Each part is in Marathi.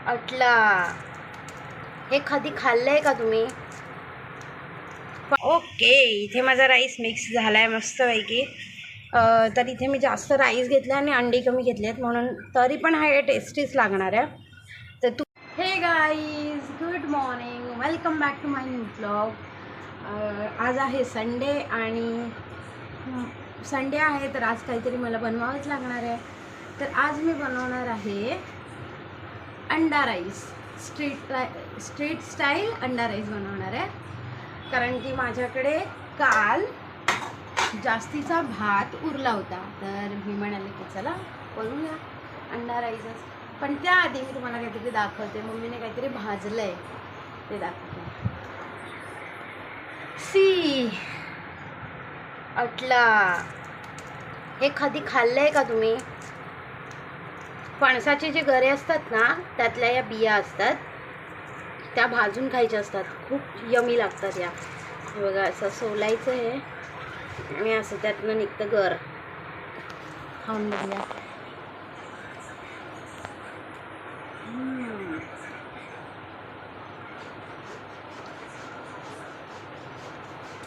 अटला हे कधी खाल्लंय का तुम्ही? ओके, इथे माझा राईस मिक्स झाला आहे मस्तपैकी. तर इथे मी जास्त राईस घेतला आणि अंडी कमी घेतली आहेत, म्हणून तरी पण हा टेस्टीच लागणार आहे. तर तू hey guys, good morning, welcome back to my new blog. आज आहे संडे आणि संडे आहे तर आज काहीतरी मला बनवावंच लागणार आहे. तर आज मी बनवणार आहे अंडा राईस. स्ट्रीट स्टाईल अंडा राईस बनवणार आहे, कारण की माझ्याकडे काल जास्तीचा भात उरला होता. तर मी म्हणाले की चला करूया अंडा राईसच. पण त्याआधी मी तुम्हाला काहीतरी दाखवते. मम्मीने काहीतरी भाजलं आहे ते दाखवते. सी अटला हे कधी खाल्लंय का तुम्ही? फणसाचे जे गरे असतात ना, त्यातल्या या बिया असतात, त्या भाजून खायच्या असतात. खूप यमी लागतात या. हे बघा, असं सोलायचं आहे आणि असं त्यातनं निघतं गर. खाऊन बघूया.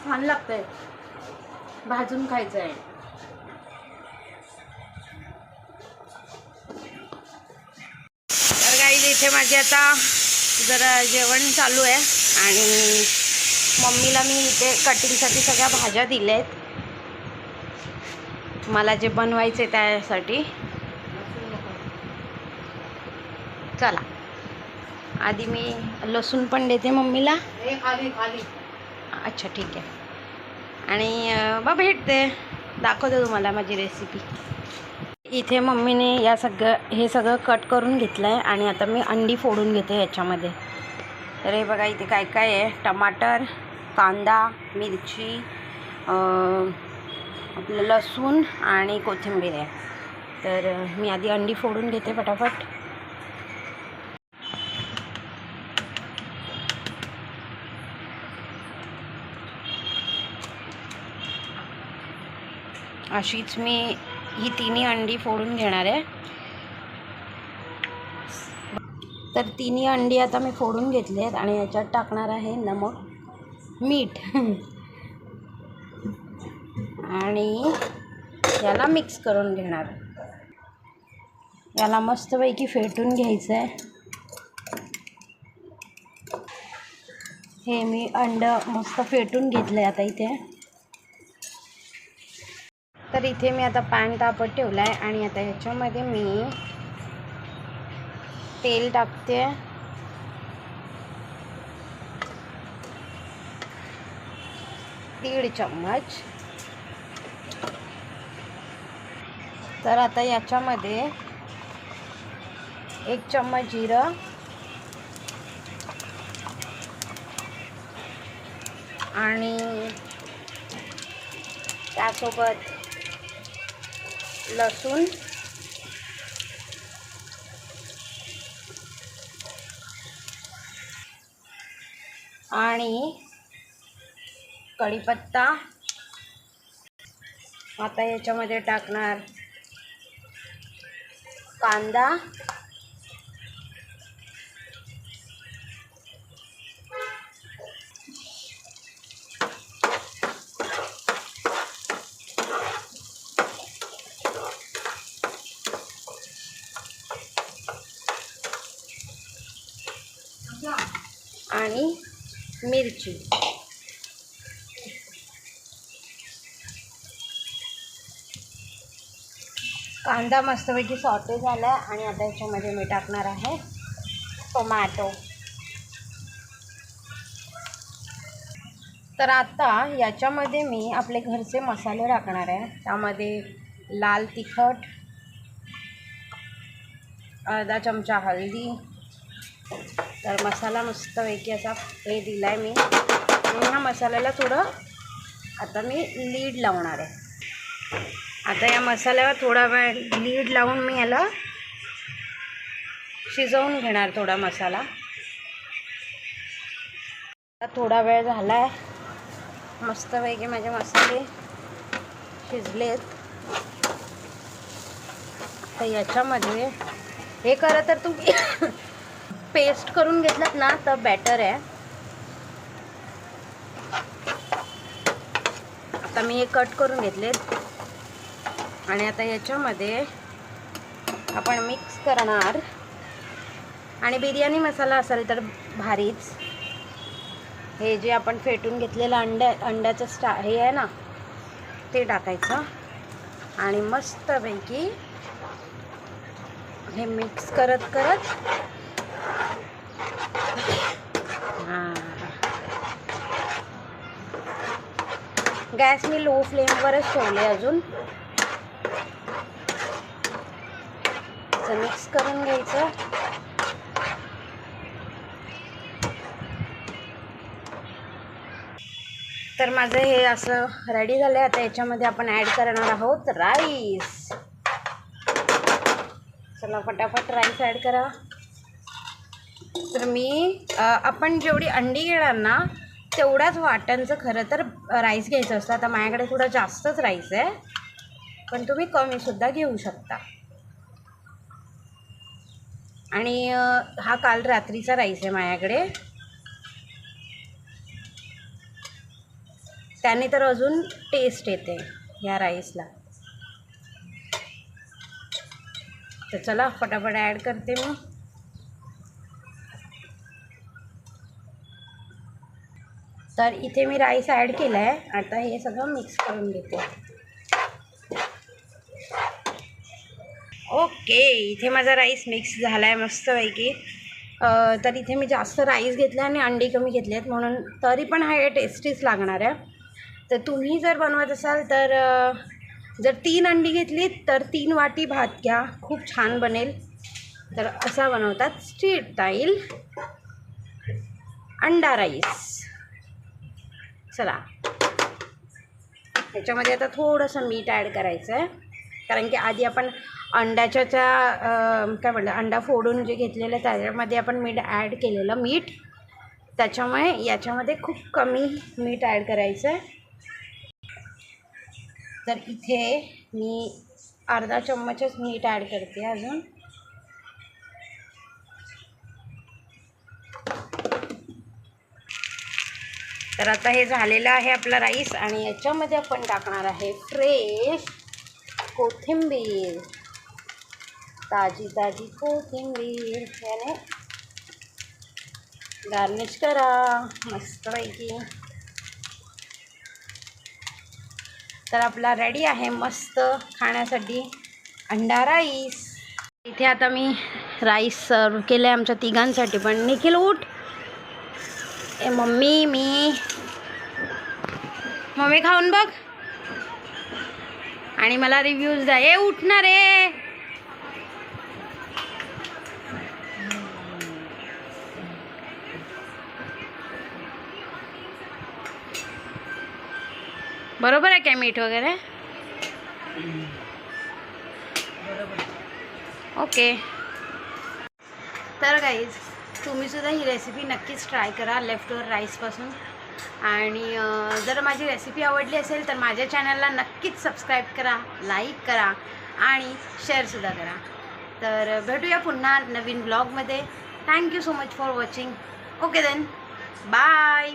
छान लागतंय, भाजून खायचं आहे. तर गाईज, इथे माझी आता जरा जेवण चालू आहे आणि मम्मीला मी इथे कटिंगसाठी सगळ्या भाज्या दिल्या आहेत, मला जे बनवायचे त्यासाठी. चला, आधी मी लसूण पण देते मम्मीला. अच्छा, ठीक आहे. आणि मग भेटते, दाखवते तुम्हाला माझी रेसिपी. इथे मम्मीने हे सगळं कट करून घेतलं आहे आणि आता मी अंडी फोडून घेते याच्यामध्ये. तर हे बघा, इथे काय काय आहे. टमाटर, कांदा, मिरची, आपलं लसूण आणि कोथिंबीर आहे. तर मी आधी अंडी फोडून घेते फटाफट. अशीच मी ही तिन्ही अंडी फोडून घेणार आहे. तर तिन्ही अंडी आता मी फोडून घेतली आहेत आणि याच्यात टाकणार आहे नमक, मीठ आणि याला मिक्स करून घेणार. याला मस्तपैकी फेटून घ्यायचं आहे. हे मी अंडं मस्त फेटून घेतलं आहे आता इथे. तर इथे मी आता पॅन तापत ठेवला आहे आणि आता ह्याच्यामध्ये मी तेल टाकते. दीड चम्मच. तर आता याच्यामध्ये 1 चम्मच जिरं आणि त्यासोबत लसूण आणि कढीपत्ता. आता याच्यामध्ये टाकणार कांदा आणि मिरची. कांदा मस्तपैकी सॉटे झाला आणि आता याच्यामध्ये मी टाकणार आहे टोमॅटो. तर आता याच्यामध्ये मी आपले घरचे मसाले टाकणार आहे. त्यामध्ये लाल तिखट, अर्धा चमचा हळदी. तर मसाला मस्तपैकी असा हे दिला आहे मी. ह्या मसाल्याला थोडं आता मी लीड लावणार आहे. आता या मसाल्यावर थोडा वेळ लीड लावून मी याला शिजवून घेणार थोडा मसाला. थोडा वेळ झाला आहे, मस्तपैकी माझे मसाले शिजलेत. तर याच्यामध्ये हे करा तर तुम्ही पेस्ट करून घेतलात ना तर बेटर आहे. आता मी हे कट करून घेतलेत आणि आता याच्यामध्ये आपण मिक्स करणार. आणि बिर्याणी मसाला असेल तर भारीच. हे जे आपण फेटून घेतलेलं अंड्याचं हे आहे ना ते टाकायचं आणि मस्तपैकी हे मिक्स करत करत गॅस मी लो फ्लेमवरच ठेवले. अजून मिक्स करून घ्यायचं. तर माझं हे असं रेडी झालं आहे. आता याच्यामध्ये आपण ॲड करणार आहोत राईस. चला फटाफट राईस ॲड करा. तर मी आपण जेवढी अंडी घेणार ना तेवढ्याच वाट्यांचं खरं तर राईस घ्यायचं असतं. आता माझ्याकडे थोडा जास्तच राईस आहे, पण तुम्ही कमीसुद्धा घेऊ शकता. आणि हा काल रात्रीचा राईस आहे माझ्याकडे, त्याने तर अजून टेस्ट येते या राईसला. तर चला फटाफट ॲड करते मी. तर इथे मी राईस ॲड केला आहे. आता हे सगळं मिक्स करून घेते. ओके, इथे माझा राईस मिक्स झाला आहे मस्तपैकी. तर इथे मी जास्त राईस घेतला आणि अंडी कमी घेतली आहेत, म्हणून तरी पण हा टेस्टीच लागणार आहे. तर तुम्ही जर बनवत असाल तर जर 3 अंडी घेतलीत तर 3 वाटी भात घ्या, खूप छान बनेल. तर असा बनवतात स्ट्रीट स्टाईल अंडा राईस. चला ह्याच्यामध्ये आता थोडंसं मीठ ॲड करायचं आहे, कारण की आधी आपण अंड्याच्या काय म्हणलं अंडा फोडून जे घेतलेलं त्याच्यामध्ये आपण मीठ ॲड केलेलं मीठ, त्याच्यामुळे याच्यामध्ये खूप कमी मीठ ॲड करायचं आहे. तर इथे मी अर्धा चम्मचच मीठ ॲड करते अजून. तर आता हे झालेलं आहे आपला राईस आणि याच्यामध्ये आपण टाकणार आहे फ्रेश कोथिंबीर. ताजी ताजी कोथिंबीर याने गार्निश करा मस्तपैकी. तर आपला रेडी आहे मस्त खाण्यासाठी अंडा राईस. इथे आता मी राईस सर्व केलं आहे आमच्या तिघांसाठी पण. निखिल उठ. ए मम्मी मम्मी खाऊन बघ आणि मला रिव्ह्यूज द्या. ए उठणार आहे. बरोबर आहे काय मीठ वगैरे? ओके. तर गाईज तुम्ही सुद्धा ही रेसिपी नक्कीच ट्राय करा लेफ्ट ओव्हर राईसपासून. आणि जर माझी रेसिपी आवडली असेल तर माझ्या चॅनलला नक्कीच सबस्क्राईब करा, लाईक करा आणि शेअरसुद्धा करा. तर भेटूया पुन्हा नवीन ब्लॉगमध्ये. Thank you so much for watching. Okay then, bye.